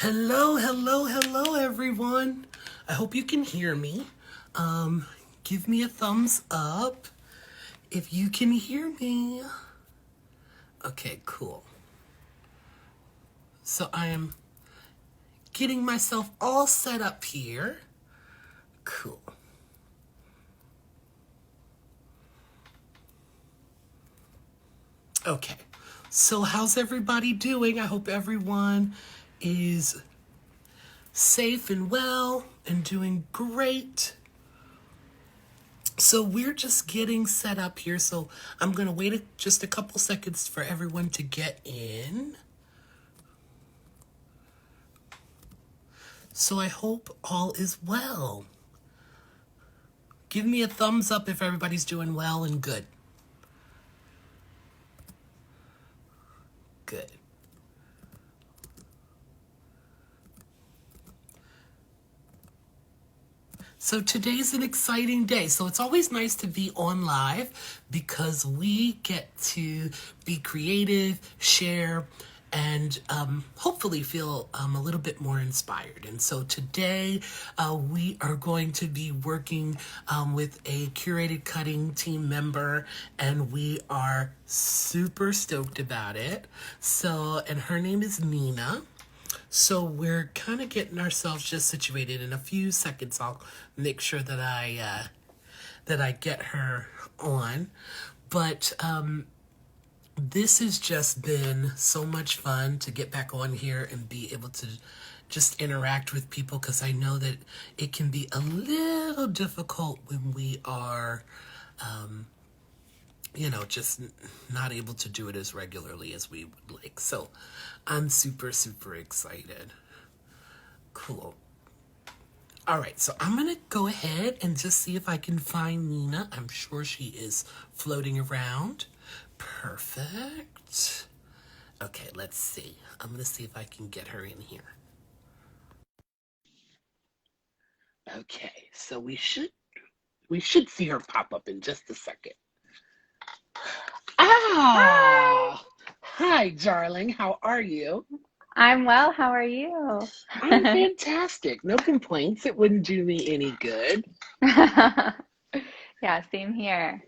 Hello, hello, hello, everyone. I hope you can hear me. Give me a thumbs up if you can hear me. Okay, cool. So I am getting myself all set up here. Cool. Okay. So how's everybody doing? I hope everyone is safe and well and doing great. So we're just getting set up here. So I'm going to wait just a couple seconds for everyone to get in. So I hope all is well. Give me a thumbs up if everybody's doing well and good. Good. So today's an exciting day. So it's always nice to be on live because we get to be creative, share, and hopefully feel a little bit more inspired. And so today we are going to be working with a curated cutting team member, and we are super stoked about it. So, and her name is Nina. So we're kind of getting ourselves just situated. In a few seconds, I'll make sure that I get her on. But this has just been so much fun to get back on here and be able to just interact with people, because I know that it can be a little difficult when we are just not able to do it as regularly as we would like. So I'm super, super excited. Cool. All right, so I'm going to go ahead and just see if I can find Nina. I'm sure she is floating around. Perfect. Okay, let's see. I'm going to see if I can get her in here. Okay, so we should see her pop up in just a second. Hi, Ah! Hi, darling. How are you? I'm well. How are you? I'm fantastic. No complaints. It wouldn't do me any good. Yeah, same here.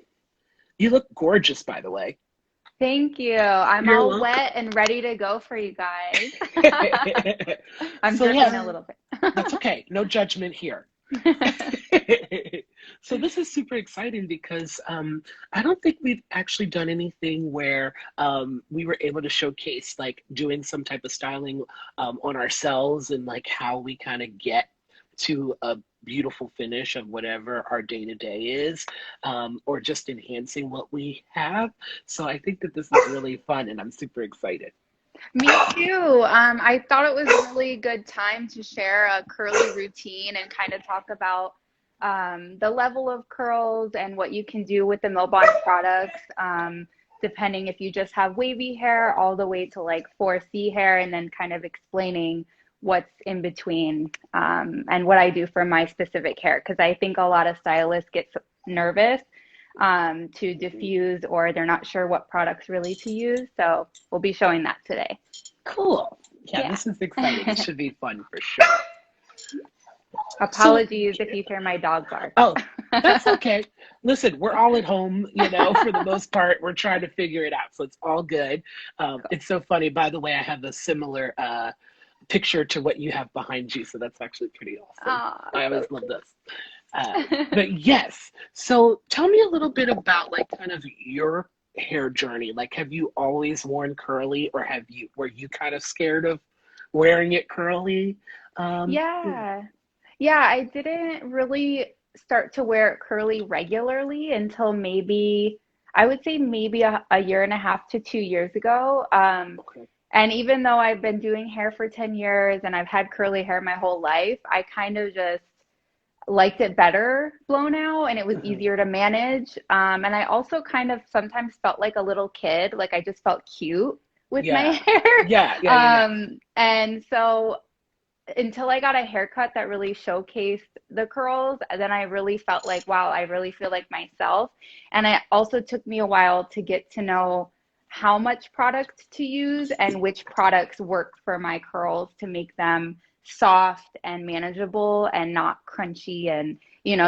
You look gorgeous, by the way. Thank you. I'm You're all welcome. wet and ready to go for you guys. I'm So dripping yeah, a little that's okay. No judgment here. bit. So this is super exciting because I don't think we've actually done anything where we were able to showcase like doing some type of styling on ourselves and like how we kind of get to a beautiful finish of whatever our day to day is, or just enhancing what we have. So I think that this is really fun and I'm super excited. Me too. I thought it was a really good time to share a curly routine and kind of talk about the level of curls and what you can do with the Millbond products, depending if you just have wavy hair all the way to like 4C hair, and then kind of explaining what's in between, and what I do for my specific hair. Because I think a lot of stylists get nervous to diffuse, or they're not sure what products really to use. So we'll be showing that today. Cool. Yeah, Yeah. this is exciting. This should be fun for sure. So, Apologies if you hear my dog bark. oh, that's okay. Listen, we're all at home, for the most part. We're trying to figure it out. So it's all good. Cool. It's so funny. By the way, I have a similar picture to what you have behind you. So that's actually pretty awesome. Oh, I always so love sweet. this. But yes, so tell me a little bit about like kind of your hair journey. Like, have you always worn curly, or were you kind of scared of wearing it curly? Yeah. Yeah. Yeah, I didn't really start to wear it curly regularly until maybe, I would say maybe a year and a half to 2 years ago. Okay. And even though I've been doing hair for 10 years and I've had curly hair my whole life, I kind of just liked it better blown out, and it was Uh-huh. easier to manage. And I also kind of sometimes felt like a little kid, like I just felt cute with my Yeah. hair. Yeah. Yeah. Yeah. Yeah. And so until I got a haircut that really showcased the curls, then I really felt like, wow, I really feel like myself. And it also took me a while to get to know how much product to use and which products work for my curls to make them soft and manageable and not crunchy, and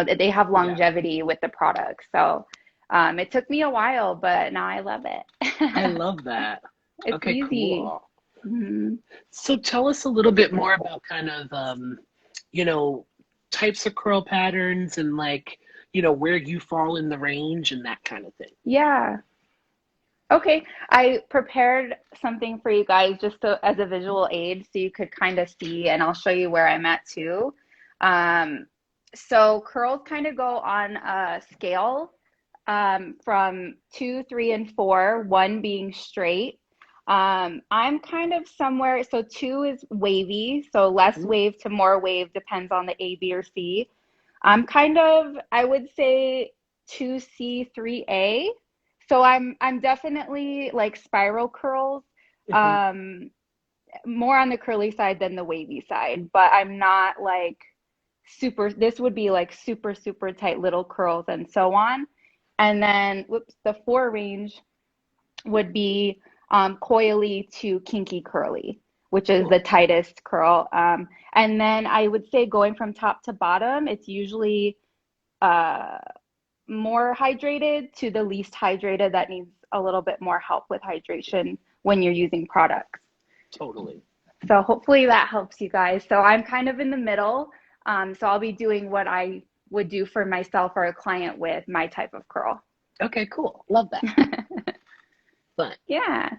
that they have Yeah. longevity with the product. So it took me a while, but now I love I it. love that. It's Okay, easy. cool. Mhm. So tell us a little bit more about kind of, you know, types of curl patterns and like, where you fall in the range and that kind of thing. Yeah. Okay. I prepared something for you guys just as a visual aid so you could kind of see, and I'll show you where I'm at too. Um, so curls kind of go on a scale from two, three, and four, one being straight. I'm kind of somewhere, so two is wavy, so less Hmm. wave to more wave depends on the A, B, or C. I'm kind of, I would say 2C, 3A. So I'm definitely like spiral curls, Hmm. um, more on the curly side than the wavy side, but I'm not like super, this would be like super, super tight little curls and so on. And then, whoops, the four range would be coily to kinky curly, which is the Cool. tightest curl. And then I would say going from top to bottom, it's usually uh, more hydrated to the least hydrated that needs a little bit more help with hydration when you're using products. Totally. So hopefully that helps you guys. So I'm kind of in the middle. So I'll be doing what I would do for myself or a client with my type of curl. Okay, cool. Love that. Fun. Yeah.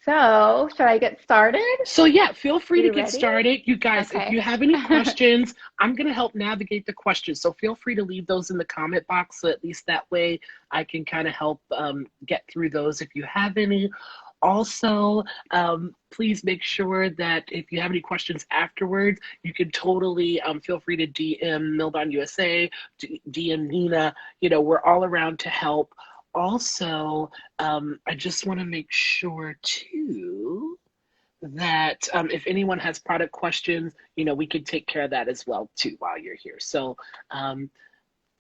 So should I get started? So yeah, feel free to You get ready? started. You guys, if Okay. you have any questions, I'm going to help navigate the questions. So feel free to leave those in the comment box. So at least that way I can kind of help get through those if you have any. Also, please make sure that if you have any questions afterwards, you can totally feel free to DM Milbon USA, DM Nina. We're all around to help. Also, I just want to make sure too that if anyone has product questions, we can take care of that as well too while you're here. So um,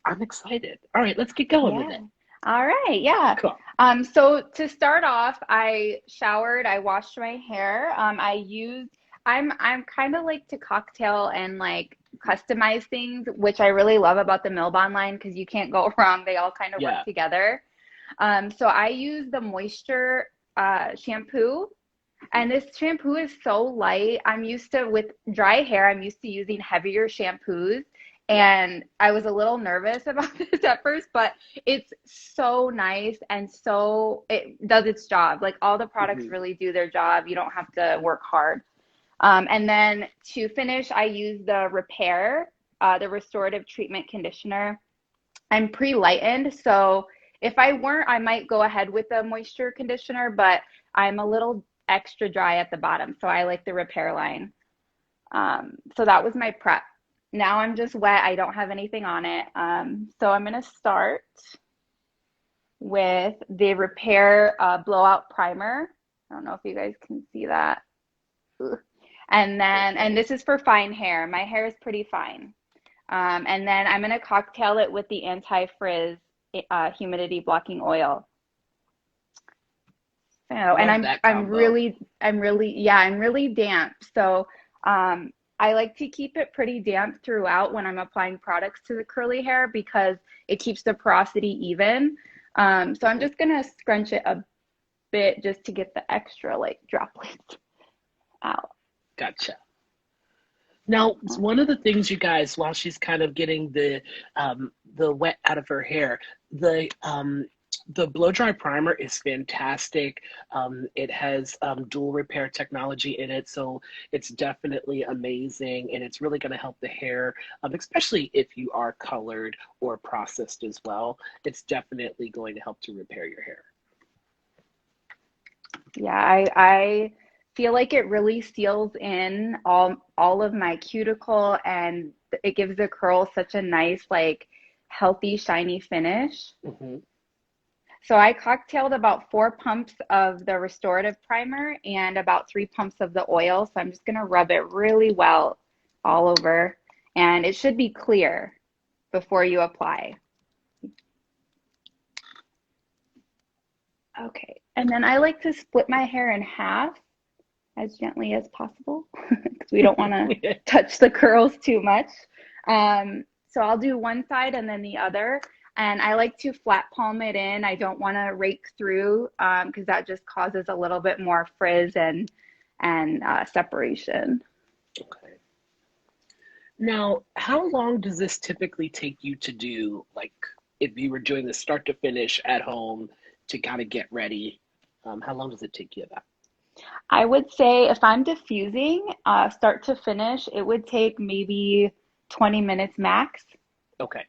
I'm excited. All right, let's get going with Yeah. it. All right. Yeah. Cool. So to start off, I showered, I washed my hair. I'm kind of like to cocktail and like customize things, which I really love about the Milbon line because you can't go wrong. They all kind of work Yeah. together. So I use the moisture shampoo. And this shampoo is so light. I'm used to, with dry hair, I'm used to using heavier shampoos. Yeah. And I was a little nervous about this at first, but it's so nice and so it does its job. Like all the products Hmm. really do their job. You don't have to work hard. And then to finish, I use the Repair, the restorative treatment conditioner. I'm pre-lightened, so if I weren't, I might go ahead with the moisture conditioner, but I'm a little extra dry at the bottom, so I like the Repair line. So that was my prep. Now I'm just wet. I don't have anything on it. So I'm going to start with the Repair blowout primer. I don't know if you guys can see that. Ugh. And this is for fine hair. My hair is pretty fine. And then I'm going to cocktail it with the anti-frizz humidity blocking oil. So, and Love I'm that I'm combo. really I'm really yeah, I'm really damp. So, I like to keep it pretty damp throughout when I'm applying products to the curly hair because it keeps the porosity even. So I'm Hmm. just gonna scrunch it a bit just to get the extra like droplets out. Gotcha. Now, one of the things, you guys, while she's kind of getting the wet out of her hair, the blow dry primer is fantastic. It has dual repair technology in it, so it's definitely amazing, and it's really going to help the hair, especially if you are colored or processed as well. It's definitely going to help to repair your hair. Yeah, I feel like it really seals in all of my cuticle and it gives the curl such a nice like healthy shiny finish. Hmm. So I cocktailed about 4 pumps of the restorative primer and about 3 pumps of the oil. So I'm just gonna rub it really well all over and it should be clear before you apply. Okay. And then I like to split my hair in half as gently as possible because we don't want to touch the curls too much. So I'll do one side and then the other. And I like to flat palm it in. I don't want to rake through because that just causes a little bit more frizz and separation. Okay. Now, how long does this typically take you to do, like if you were doing the start to finish at home to kind of get ready? How long does it take you about? I would say if I'm diffusing, start to finish, it would take maybe 20 minutes max. Okay.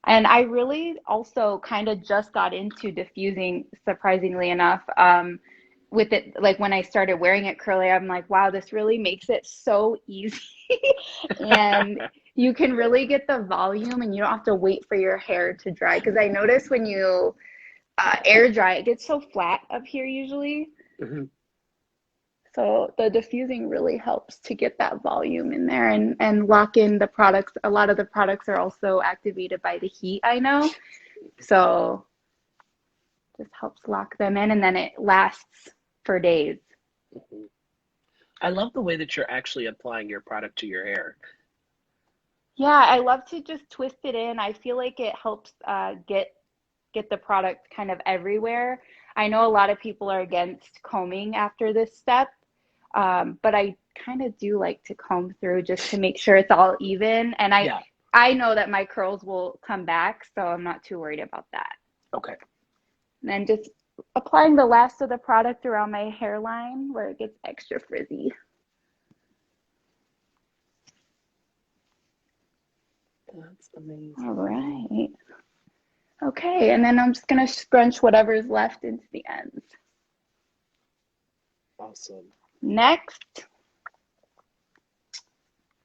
And I really also kind of just got into diffusing, surprisingly enough. With it, like when I started wearing it curly, I'm like, wow, this really makes it so easy. And you can really get the volume and you don't have to wait for your hair to dry. Because I notice when you air dry, it gets so flat up here usually. Hmm. So the diffusing really helps to get that volume in there and lock in the products. A lot of the products are also activated by the heat, I know. So just helps lock them in and then it lasts for days. I love the way that you're actually applying your product to your hair. Yeah, I love to just twist it in. I feel like it helps get the product kind of everywhere. I know a lot of people are against combing after this step, but I kind of do like to comb through just to make sure it's all even. And Yeah. I know that my curls will come back, so I'm not too worried about that. Okay. And then just applying the last of the product around my hairline where it gets extra frizzy. That's amazing. All right. Okay, and then I'm just gonna scrunch whatever's left into the ends. Awesome. Next,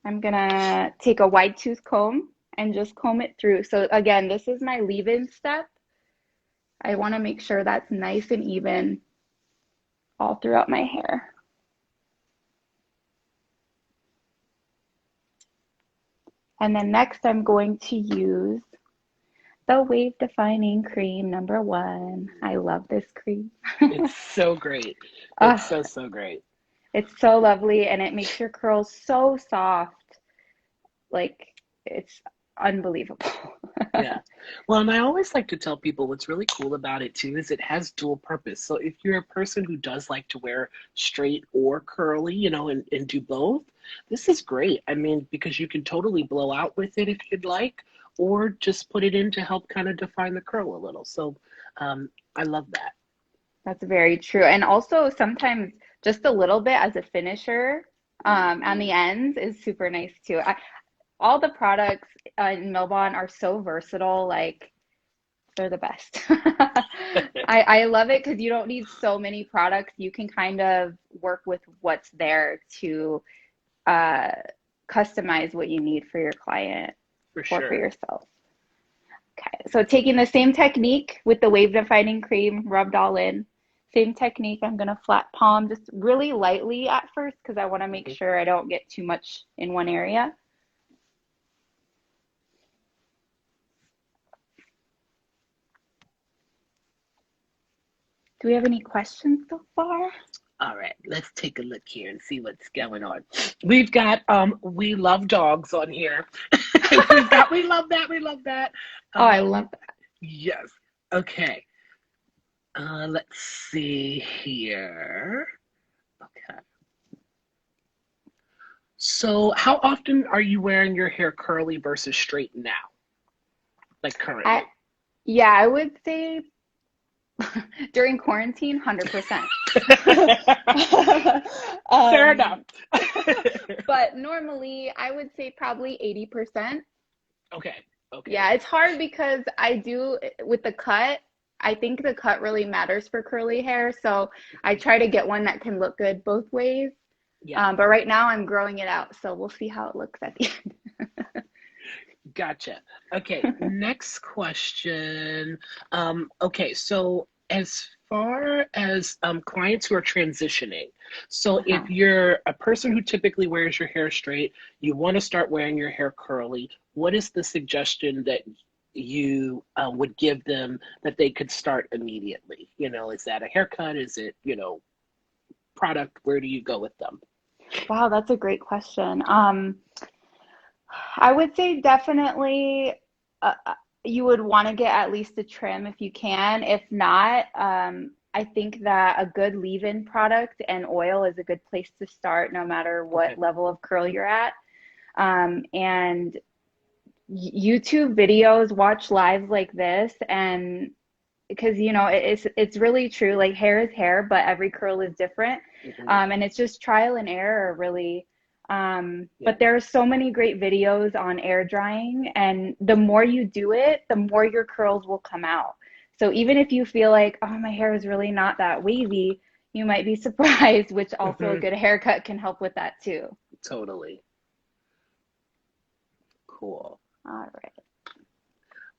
I'm gonna take a wide tooth comb and just comb it through. So again, this is my leave-in step. I wanna make sure that's nice and even all throughout my hair. And then next I'm going to use the Wave Defining Cream #1. I love this cream. It's so great. It's so, so great. It's so lovely and it makes your curls so soft. Like it's unbelievable. Yeah. Well, and I always like to tell people what's really cool about it too is it has dual purpose. So if you're a person who does like to wear straight or curly, and do both, this is great. I mean, because you can totally blow out with it if you'd like, or just put it in to help kind of define the curl a little. So I love that. That's very true. And also sometimes just a little bit as a finisher on the ends is super nice too. All the products in Milbon are so versatile, like they're the best. I love it because you don't need so many products. You can kind of work with what's there to customize what you need for your client For or sure. for yourself. Okay, so taking the same technique with the Wave Defining Cream rubbed all in, same technique, I'm gonna flat palm just really lightly at first because I wanna make sure I don't get too much in one area. Do we have any questions so far? All right, let's take a look here and see what's going on. We've got we love dogs on here. We've got we love that, we love that. Oh, I love that. Yes. Okay. Let's see here. Okay. So how often are you wearing your hair curly versus straight now? Like currently? Yeah, I would say during quarantine, 100%. Fair enough. But normally, I would say probably 80%. Okay. Okay. Yeah, it's hard because I do with the cut. I think the cut really matters for curly hair, so I try to get one that can look good both ways. Yeah. But right now I'm growing it out, so we'll see how it looks at the end. Gotcha. Okay, next question. Okay, so as far as clients who are transitioning, so Uh-huh. if you're a person who typically wears your hair straight, you want to start wearing your hair curly, what is the suggestion that you would give them that they could start immediately? You know, is that a haircut? Is it, product? Where do you go with them? Wow, that's a great question. I would say definitely you would want to get at least a trim if you can. If not, I think that a good leave-in product and oil is a good place to start no matter Okay. what level of curl you're at. And YouTube videos, watch lives like this, and because it's really true. Like hair is hair, but every curl is different, Hmm. and it's just trial and error, really. Yeah. But there are so many great videos on air drying, and the more you do it, the more your curls will come out. So even if you feel like, oh, my hair is really not that wavy, you might be surprised, which also a Hmm. good haircut can help with that too. Totally. Cool. All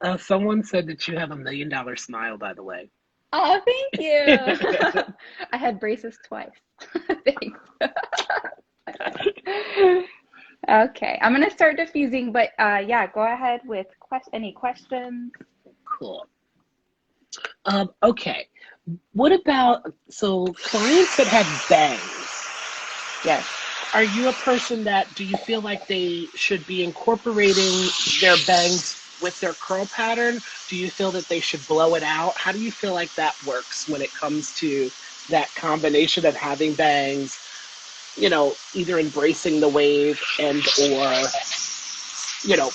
right. Someone said that you have $1 million smile, by the way. Oh, thank you. I had braces twice. Thanks. Okay, I'm gonna start diffusing, but yeah, go ahead with any questions. Cool. Okay. What about, so clients that have bangs? Yes. Are you a person that, do you feel like they should be incorporating their bangs with their curl pattern? Do you feel that they should blow it out? How do you feel like that works when it comes to that combination of having bangs, either embracing the wave and or,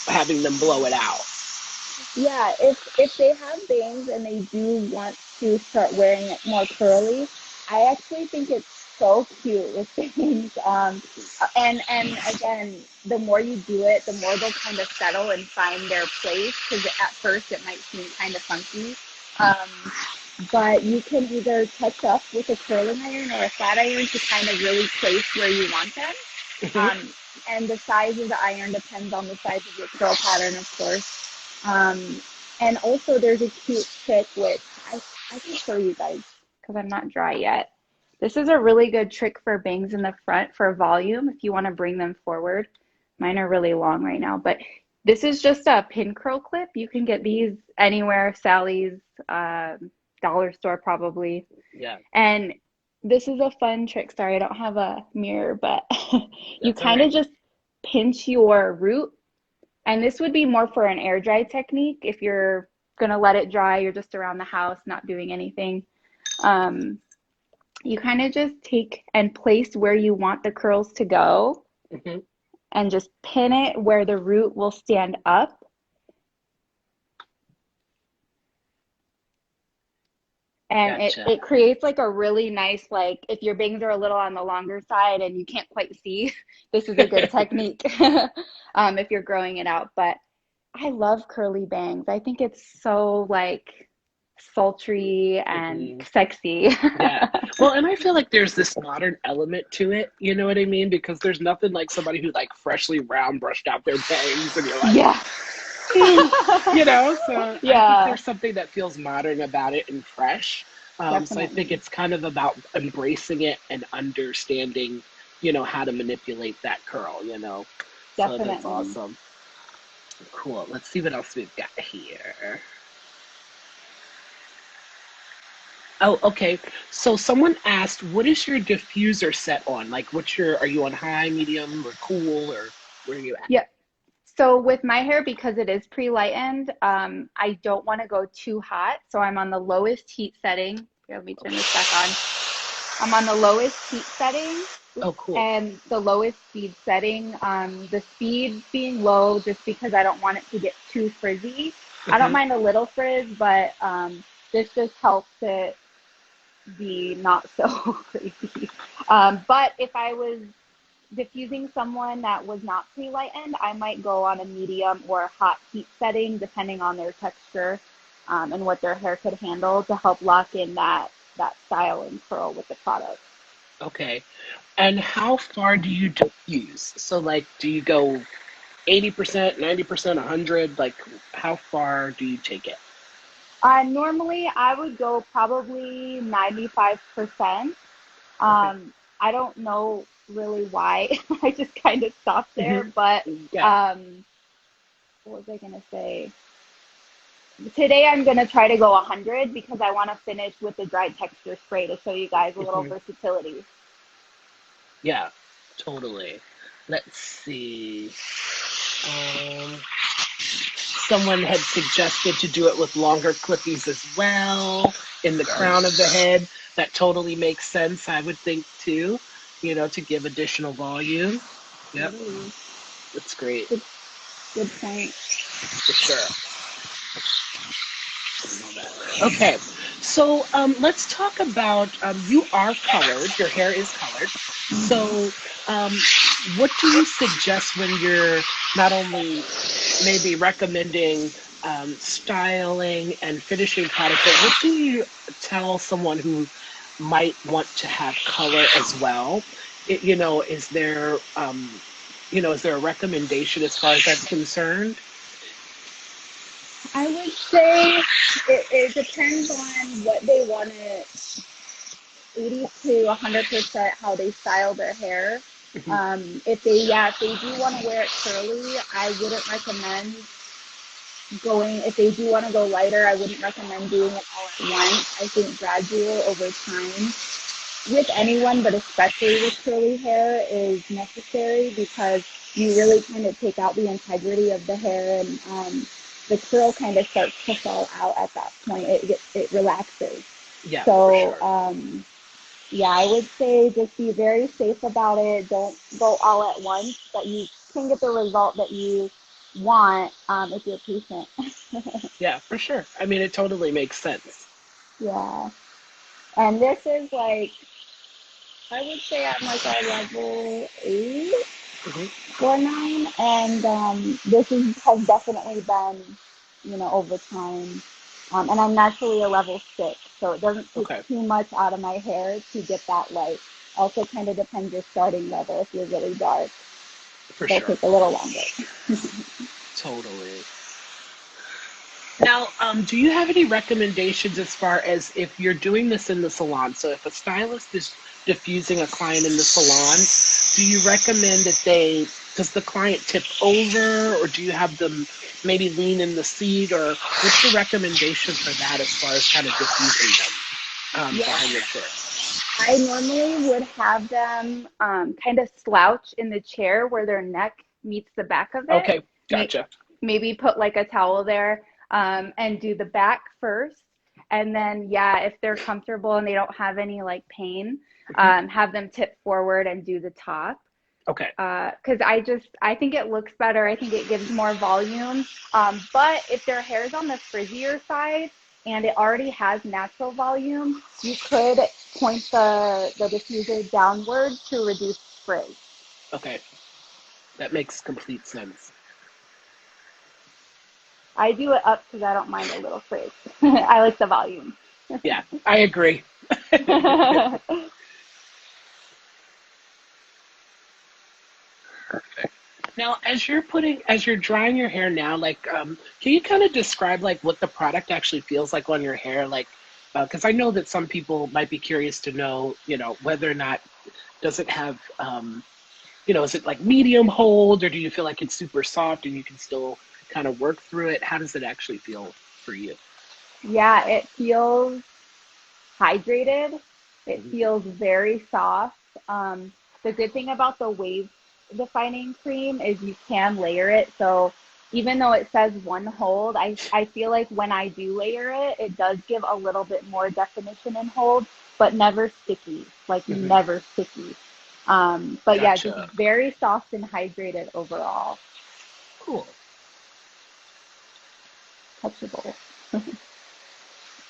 having them blow it out? Yeah, if they have bangs and they do want to start wearing it more curly, I actually think it's so cute with bangs. And again, the more you do it, the more they'll kind of settle and find their place. Because at first it might seem kind of funky. But you can either touch up with a curling iron or a flat iron to kind of really place where you want them. Hmm. Um, and the size of the iron depends on the size of your curl pattern, of course. Um, and also there's a cute trick which I can show you guys because I'm not dry yet. This is a really good trick for bangs in the front for volume if you want to bring them forward. Mine are really long right now, but this is just a pin curl clip. You can get these anywhere, Sally's, dollar store probably. Yeah, And this is a fun trick. Sorry, I don't have a mirror, but you that's all kind of right. just pinch your root, and this would be more for an air dry technique. If you're going to let it dry, you're just around the house, not doing anything. Um, you kind of just take and place where you want the curls to go Hmm. and just pin it where the root will stand up. And it, Gotcha. it creates like a really nice, like if your bangs are a little on the longer side and you can't quite see, this is a good technique if you're growing it out. But I love curly bangs. I think it's so like sultry and Hmm. sexy. Yeah. Well, and I feel like there's this modern element to it, you know what I mean? Because there's nothing like somebody who like freshly round brushed out their bangs and you're like, Yeah. so I think Yeah, there's something that feels modern about it and fresh. So I think definitely. it's kind of about embracing it and understanding, how to manipulate that curl. So that's Definitely. awesome. Cool. Let's see what else we've got here. Oh, okay. So someone asked, what is your diffuser set on? Like, are you on high, medium, or cool, or where are you at? Yeah. So with my hair, because it is pre-lightened, I don't want to go too hot. So I'm on the lowest heat setting. Here, let me turn this back on. I'm on the lowest heat setting. Oops, Oh, cool. and the lowest speed setting. The speed being low just because I don't want it to get too frizzy. I don't Hmm. mind a little frizz, but this just helps it be not so crazy. But if I was diffusing someone that was not pre-lightened, I might go on a medium or a hot heat setting, depending on their texture and what their hair could handle to help lock in that style and curl with the product. Okay. And how far do you diffuse? So, like, do you go 80%, 90%, 100? Like, how far do you take it? Normally, I would go probably 95%. Okay. I don't know really why. I just kind of stopped there, Hmm. but Yeah. um, what was I gonna say? today I'm gonna try to go 100 because I want to finish with the dry texture spray to show you guys a little Hmm. versatility. Yeah, totally. Let's see. Um, Someone had suggested to do it with longer clippies as well in the crown of the head. That totally makes sense, I would think too, to give additional volume. Yep, Totally. that's great Good, good point. for sure. Okay, so let's talk about you are colored, your hair is colored. So, what do you suggest when you're not only maybe recommending styling and finishing products, but what do you tell someone who might want to have color as well? Is there a recommendation as far as that's concerned? I would say it depends on what they want to 80 to 100% how they style their hair. Hmm. If they do want to wear it curly, I wouldn't recommend if they do want to go lighter, I wouldn't recommend doing it all at once. I think gradual over time with anyone, but especially with curly hair, is necessary because you really kind of take out the integrity of the hair, and the curl kind of starts to fall out at that point. It relaxes. Yeah, for So sure. yeah, I would say just be very safe about it. Don't go all at once, but you can get the result that you want if you're patient. Yeah, for sure. I mean, it totally makes sense. Yeah. And this is like, I would say I'm like a level 8 Hmm. or 9. And has definitely been, over time. And I'm naturally a level 6. So it doesn't take Okay, too much out of my hair to get that light. Also kind of depends your starting level. If you're really dark, for it'll sure. take a little longer. Totally. Now, do you have any recommendations as far as if you're doing this in the salon? So, if a stylist is diffusing a client in the salon, do you recommend that does the client tip over, or do you have them maybe lean in the seat, or what's your recommendation for that as far as kind of diffusing them Yeah, behind the chair? I normally would have them kind of slouch in the chair where their neck meets the back of it. Okay, May- gotcha. Maybe put like a towel there and do the back first. And then, yeah, if they're comfortable and they don't have any like pain, Hmm. have them tip forward and do the top. Okay, Because I think it looks better. I think it gives more volume. But if their hair is on the frizzier side and it already has natural volume, you could point the diffuser downward to reduce frizz. okay, that makes complete sense. I do it up because I don't mind a little frizz. I like the volume. Yeah, I agree. Perfect. Now, as you're drying your hair now, like, can you kind of describe like what the product actually feels like on your hair? Like, because I know that some people might be curious to know, whether or not does it have, is it like medium hold, or do you feel like it's super soft and you can still kind of work through it? How does it actually feel for you? Yeah, it feels hydrated. It Hmm. feels very soft. The good thing about the wave defining cream is you can layer it. So even though it says one hold, I feel like when I do layer it, it does give a little bit more definition and hold, but never sticky, like Hmm. never sticky. But yeah, just Gotcha. very soft and hydrated overall, Cool. touchable.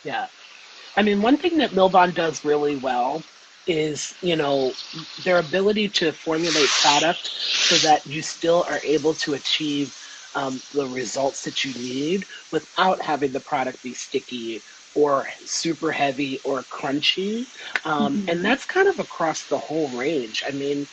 Yeah. I mean, one thing that Milbon does really well is, their ability to formulate product so that you still are able to achieve the results that you need without having the product be sticky or super heavy or crunchy. And Mhm. that's kind of across the whole range. I mean,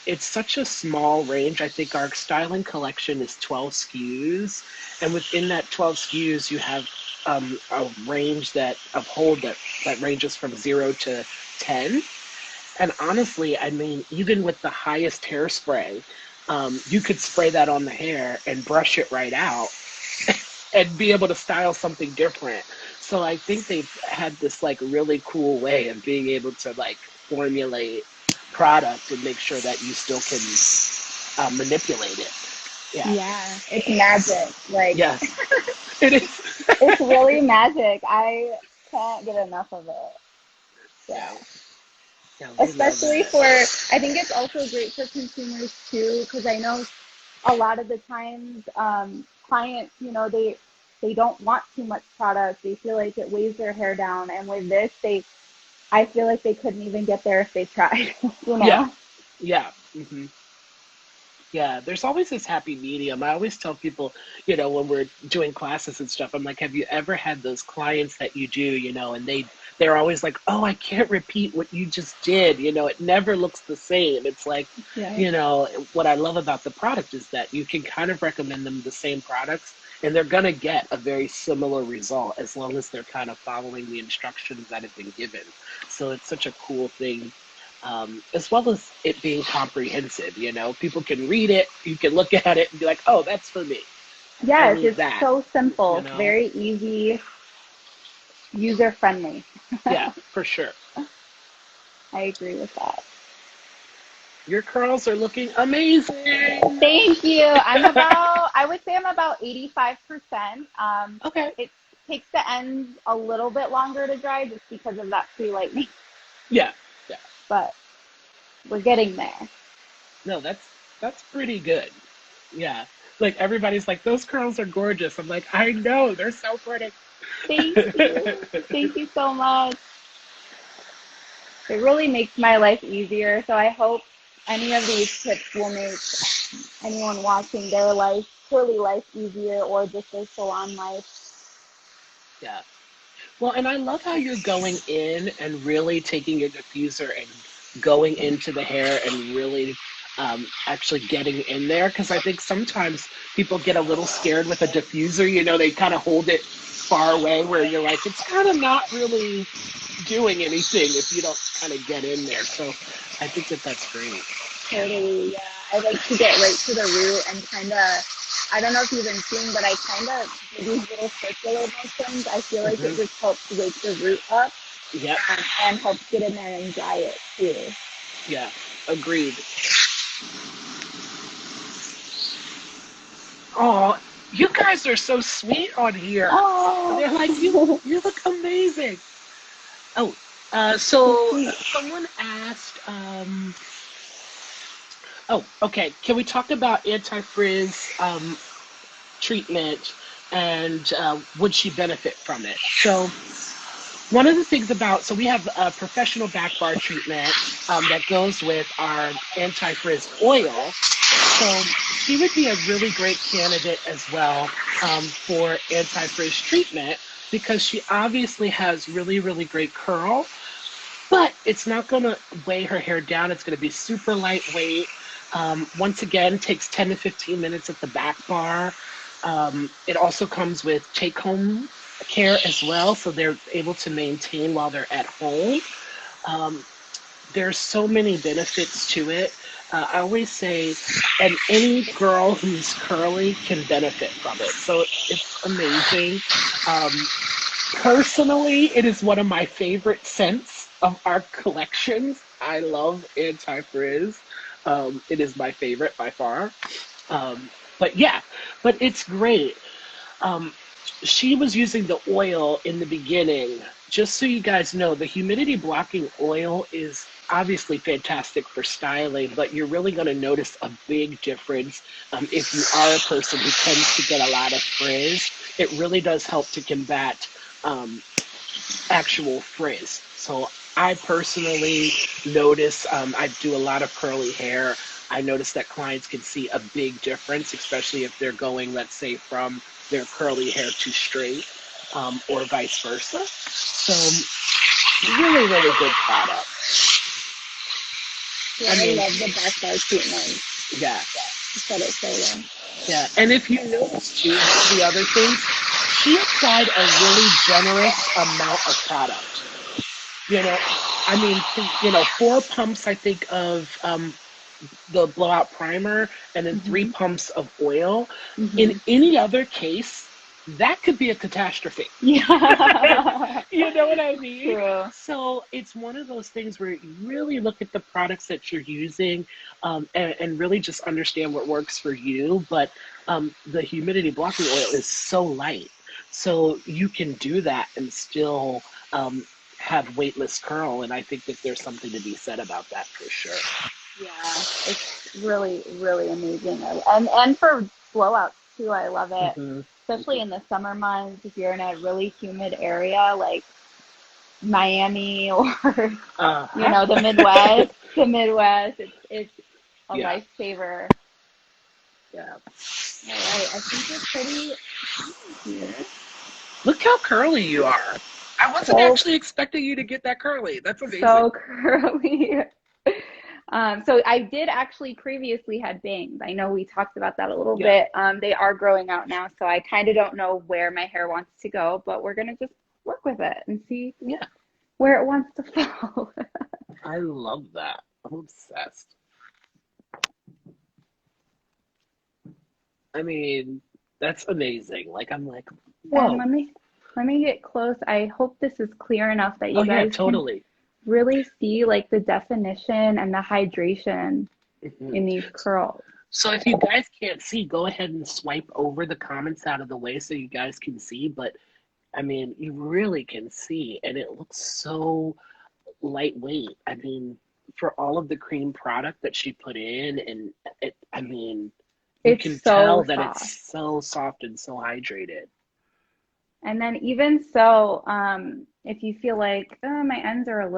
it's such a small range. I think our styling collection is 12 SKUs. And within that 12 SKUs, you have a range of hold that ranges from 0 to 10. And honestly, I mean, even with the highest hairspray, you could spray that on the hair and brush it right out, and be able to style something different. So I think they've had this like really cool way of being able to like formulate product and make sure that you still can manipulate it. Yeah. Yeah, it's magic. Like, Yes, it is. it's really magic. I can't get enough of it. Yeah. Yeah. Yeah, we love Especially it. for, I think it's also great for consumers too, because I know a lot of the times clients, they don't want too much product. They feel like it weighs their hair down. And with this, I feel like they couldn't even get there if they tried, you Yeah. know? Yeah. Yeah, there's always this happy medium. I always tell people, when we're doing classes and stuff, I'm like, have you ever had those clients that you do, and they're always like, "Oh, I can't repeat what you just did." It never looks the same. It's like, Yeah. what I love about the product is that you can kind of recommend them the same products and they're going to get a very similar result as long as they're kind of following the instructions that have been given. So it's such a cool thing, as well as it being comprehensive. People can read it, you can look at it and be like, oh, that's for me. I Yes, need it's that. so You simple, know? very easy, user friendly. Yeah, for sure. I agree with that. Your curls are looking amazing. Thank you. I would say I'm about 85%. Okay. It takes the ends a little bit longer to dry just because of that free lightning, Yeah. Yeah. but we're getting there. No, that's pretty good. Yeah. Like everybody's like, those curls are gorgeous. I'm like, I know, they're so pretty. Thank you. Thank you so much. It really makes my life easier. So I hope any of these tips will make anyone watching their life, curly life easier or just their salon life. Yeah. Well, and I love how you're going in and really taking your diffuser and going into the hair and really actually getting in there. Because I think sometimes people get a little scared with a diffuser. They kind of hold it far away where you're like, it's kind of not really doing anything if you don't kind of get in there. So I think that that's great. Totally, yeah. I like to get right to the root and kind of, I don't know if you've been seeing, but I kind of do these little circular motions. I feel like it Hmm. just helps wake the root up Yep. and helps get in there and dry it too. Yeah. Agreed. Oh, you guys are so sweet on here. Oh, They're like, you look amazing. Oh, so so sweet. someone asked, oh, okay, can we talk about anti-frizz treatment and would she benefit from it? So one of the things so we have a professional back bar treatment that goes with our anti-frizz oil. So she would be a really great candidate as well for anti-frizz treatment because she obviously has really, really great curl, but it's not going to weigh her hair down. It's going to be super lightweight. Once again, takes 10 to 15 minutes at the back bar. It also comes with take home care as well, so they're able to maintain while they're at home. Um, there's so many benefits to it. I always say, and any girl who's curly can benefit from it. So it's amazing. Um, Personally, it is one of my favorite scents of our collections. I love anti-frizz. It is my favorite by far. But yeah, but it's great. Um, she was using the oil in the beginning. Just so you guys know, the humidity blocking oil is obviously fantastic for styling, but you're really going to notice a big difference if you are a person who tends to get a lot of frizz. It really does help to combat um, actual frizz. So I personally notice, I do a lot of curly hair. I notice that clients can see a big difference, especially if they're going, let's say, from their curly hair to straight, or vice versa. So really, really good product. Yeah, I I mean, love the back bar treatment. yeah, You said it so well. yeah. And if you notice too, one of the other things, she applied a really generous amount of product. You know, I mean, 4 pumps, I think, of the blowout primer and then three Hmm. pumps of oil. In Hmm. any other case, that could be a catastrophe. Yeah. You know what I mean? True. So it's one of those things where you really look at the products that you're using, and really just understand what works for you. But the humidity blocking oil is so light. So you can do that and still have weightless curl. And I think that there's something to be said about that for sure. Yeah, it's really, really amazing. And for blowouts too, I love it. Hmm. Especially in the summer months, if you're in a really humid area like Miami or Uh-huh. The Midwest, it's a Yeah. lifesaver. Yeah. All right, I think we're pretty here. Look how curly you are. I wasn't So actually expecting you to get that curly. That's amazing. so curly. So I did actually previously had bangs. I know we talked about that a little Yeah. bit. They are growing out now, so I kind of don't know where my hair wants to go, but we're gonna just work with it and see Yeah. where it wants to fall. I love that. I'm obsessed. I mean, that's amazing. Like, I'm like, And whoa. let me get close. I hope this is clear enough that Oh, you yeah, guys can totally. really see like the definition and the hydration Hmm. in these curls. So if you guys can't see, go ahead and swipe over the comments out of the way so you guys can see. But I mean, you really can see, and it looks so lightweight. I mean, for all of the cream product that she put in, and I mean, you It's can so tell that soft. it's so soft and so hydrated. And then even so, if you feel like my ends are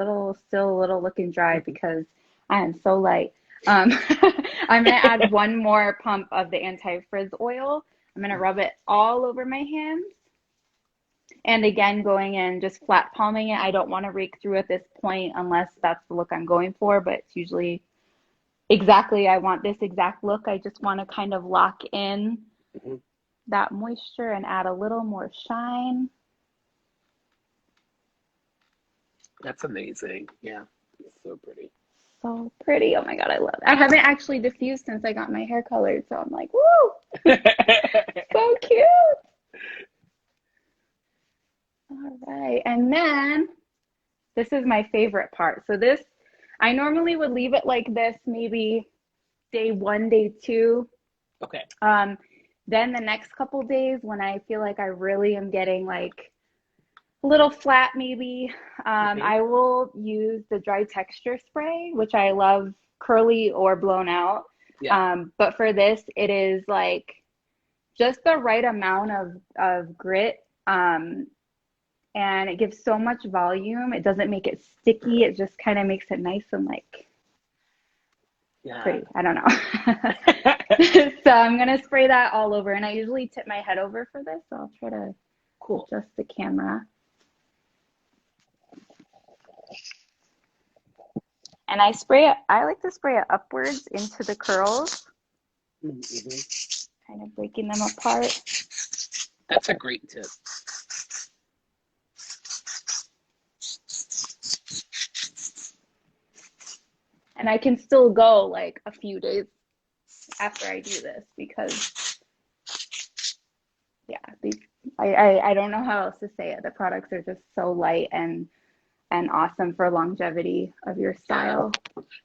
still a little looking dry Mhm. because I am so light, I'm gonna add one more pump of the anti-frizz oil. I'm gonna rub it all over my hands. And again, going in, just flat palming it. I don't want to rake through at this point unless that's the look I'm going for, but it's usually exactly, I want this exact look. I just want to kind of lock in Mhm. that moisture and add a little more shine. That's amazing. Yeah, it's so pretty. So pretty. Oh my God, I love it. I haven't actually diffused since I got my hair colored, so I'm like, woo, so cute. All right. And then this is my favorite part. So this, I normally would leave it like this, maybe day one, day two. Okay. Um, then the next couple days when I feel like I really am getting like a little flat, maybe, Hmm. I will use the dry texture spray, which I love curly or blown out. Yeah. But for this, it is like just the right amount of grit. And it gives so much volume. It doesn't make it sticky. It just kind of makes it nice and like Yeah. pretty. I don't know. So I'm gonna spray that all over, and I usually tip my head over for this. So I'll try to Cool. adjust the camera. And I spray it, I like to spray it upwards into the curls, Hmm. kind of breaking them apart. That's a great tip. And I can still go like a few days after I do this because, yeah, I don't know how else to say it. The products are just so light and awesome for longevity of your Yeah. style.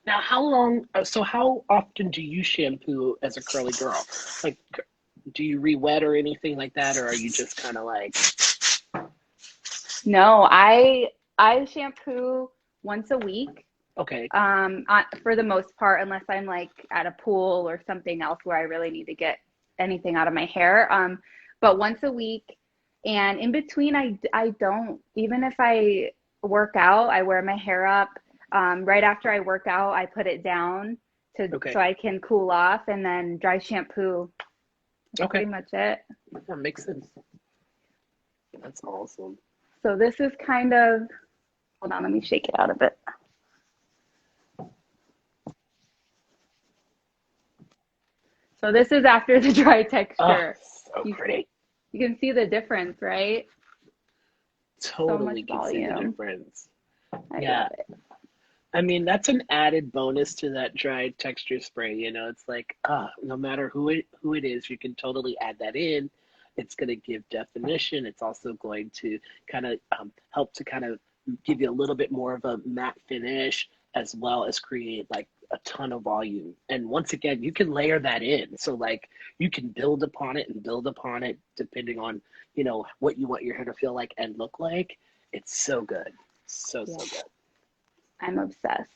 Now, how long? So, how often do you shampoo as a curly girl? Like, do you re-wet or anything like that, or are you just kind of like, No, I shampoo once a week. okay, For the most part, unless I'm like at a pool or something else where I really need to get anything out of my hair. But once a week, and in between, I don't. Even if I work out, I wear my hair up. Right after I work out, I put it down so okay, I can cool off, and then dry shampoo. That's okay, pretty much it. that makes sense. That's awesome. So this is kind of, hold on, let me shake it out a bit. So this is after the dry Oh, texture. so You pretty. you can see the difference, right? So much Totally can see the volume. difference. I love Yeah, it. I mean that's an added bonus to that dry texture spray. It's like, no matter who it is, you can totally add that in, It's going to give definition. It's also going to kind of help to kind of give you a little bit more of a matte finish, as well as create like a ton of volume. And once again, you can layer that in. So like you can build upon it and build upon it depending on, you know, what you want your hair to feel like and look like. It's so good. So Yeah, good. I'm obsessed.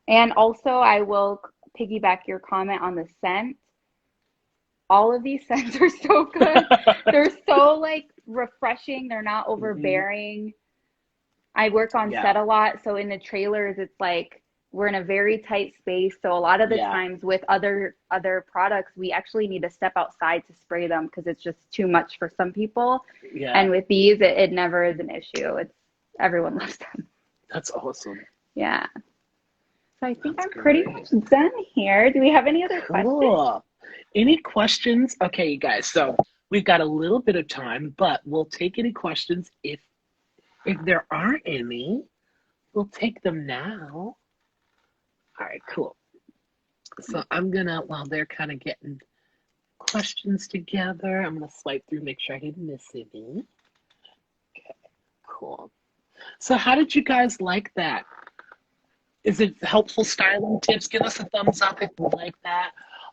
And also, I will piggyback your comment on the scent. All of these scents are so good. They're so like refreshing. They're not Hmm. overbearing. I work on Yeah. set a lot, so in the trailers, it's like we're in a very tight space. So a lot of the Yeah. times with other products, we actually need to step outside to spray them because it's just too much for some people. Yeah. And with these, it never is an issue. It's everyone loves them. That's awesome. Yeah. So I think That's I'm pretty great. much done here. Do we have any other questions? Cool. Any questions? Okay, you guys. So we've got a little bit of time, but we'll take any questions if there are any. We'll take them now. All right, cool. So I'm gonna, while they're kind of getting questions together, I'm gonna swipe through, make sure I didn't miss any. Okay, cool. So how did you guys like that? Is it helpful styling tips? Give us a thumbs up if you like that.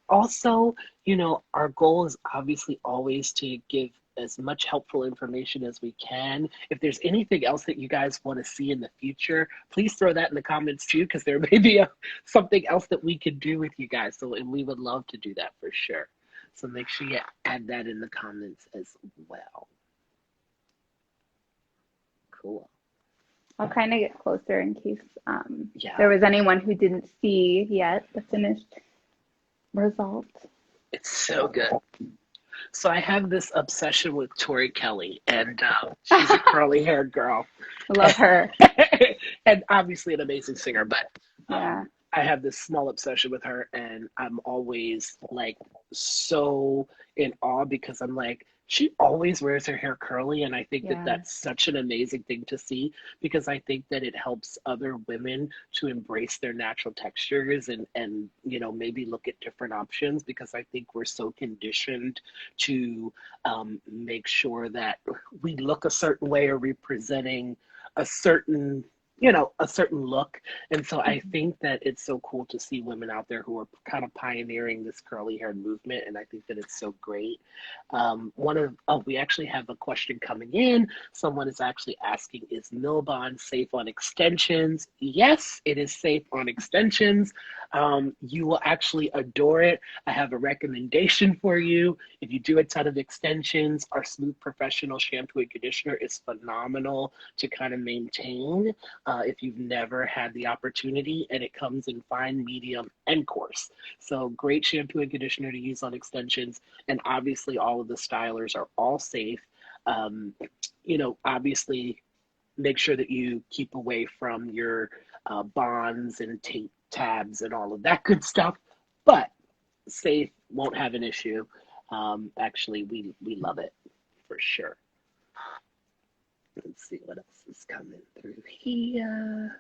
Also, you know, our goal is obviously always to give as much helpful information as we can. If there's anything else that you guys want to see in the future, please throw that in the comments too, because there may be something else that we could do with you guys. So, and we would love to do that for sure. So make sure you add that in the comments as well. Cool. I'll kind of get closer in case there Yeah, was anyone who didn't see yet the finished result. it's so good. So I have this obsession with Tori Kelly, and she's a curly haired girl, Love her. and obviously an amazing singer. But Yeah, I have this small obsession with her, and I'm always like so in awe because I'm like, she always wears her hair curly, and I think that yeah, that's such an amazing thing to see because I think that it helps other women to embrace their natural textures and you know maybe look at different options because I think we're so conditioned to make sure that we look a certain way or representing a certain a certain look. And so I mhm. think that it's so cool to see women out there who are kind of pioneering this curly haired movement. And I think that it's so great. We actually have a question coming in. Someone is actually asking, is Milbon safe on extensions? Yes, it is safe on extensions. You will actually adore it. I have a recommendation for you. If you do a ton of extensions, our Smooth Professional shampoo and conditioner is phenomenal to kind of maintain if you've never had the opportunity, and it comes in fine, medium, and coarse. So great shampoo and conditioner to use on extensions, and obviously all of the stylers are all safe. Um, obviously make sure that you keep away from your bonds and tape tabs and all of that good stuff, but safe, won't have an issue. Actually, we love it for sure. Let's see what else is coming through here.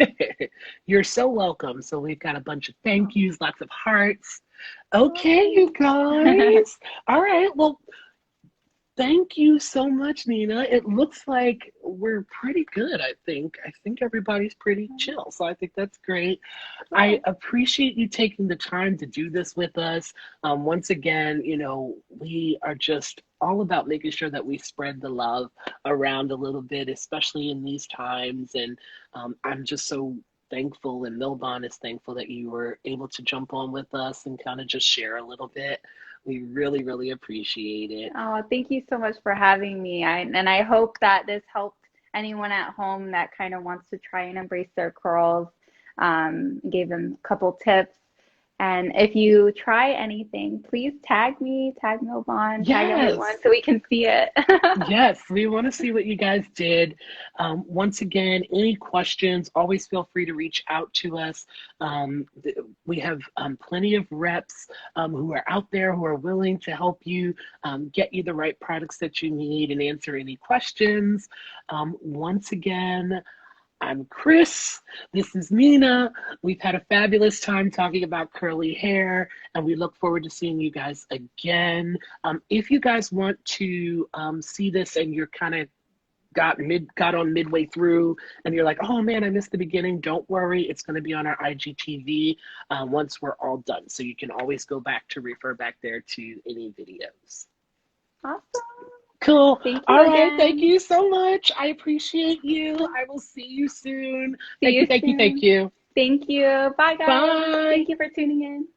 Okay. You're so welcome. So we've got a bunch of thank yous, lots of hearts. Okay, you guys. All right. Well, thank you so much, Nina. It looks like we're pretty good, I think. I think everybody's pretty chill. So I think that's great. I Cool. appreciate you taking the time to do this with us. Once again, we are just all about making sure that we spread the love around a little bit, especially in these times. And I'm just so thankful, and Milbon is thankful that you were able to jump on with us and kind of just share a little bit. We really, really appreciate it. Oh, thank you so much for having me. And I hope that this helped anyone at home that kind of wants to try and embrace their curls. Gave them a couple tips. And if you try anything, please tag me, tag Milbon, tag everyone Yes. so we can see it. Yes, we want to see what you guys did. Once again, any questions, always feel free to reach out to us. We have plenty of reps who are out there who are willing to help you get you the right products that you need and answer any questions. Once again, I'm Chris. This is Nina. We've had a fabulous time talking about curly hair, and we look forward to seeing you guys again. If you guys want to see this and you're kind of got on midway through and you're like, oh man, I missed the beginning, don't worry. It's going to be on our IGTV once we're all done. So you can always go back to refer back there to any videos. Awesome. Cool. Thank you All right. again. Thank you so much. I appreciate you. I will see you soon. See you Thank you. soon. Thank you. Bye, guys. Bye. Thank you for tuning in.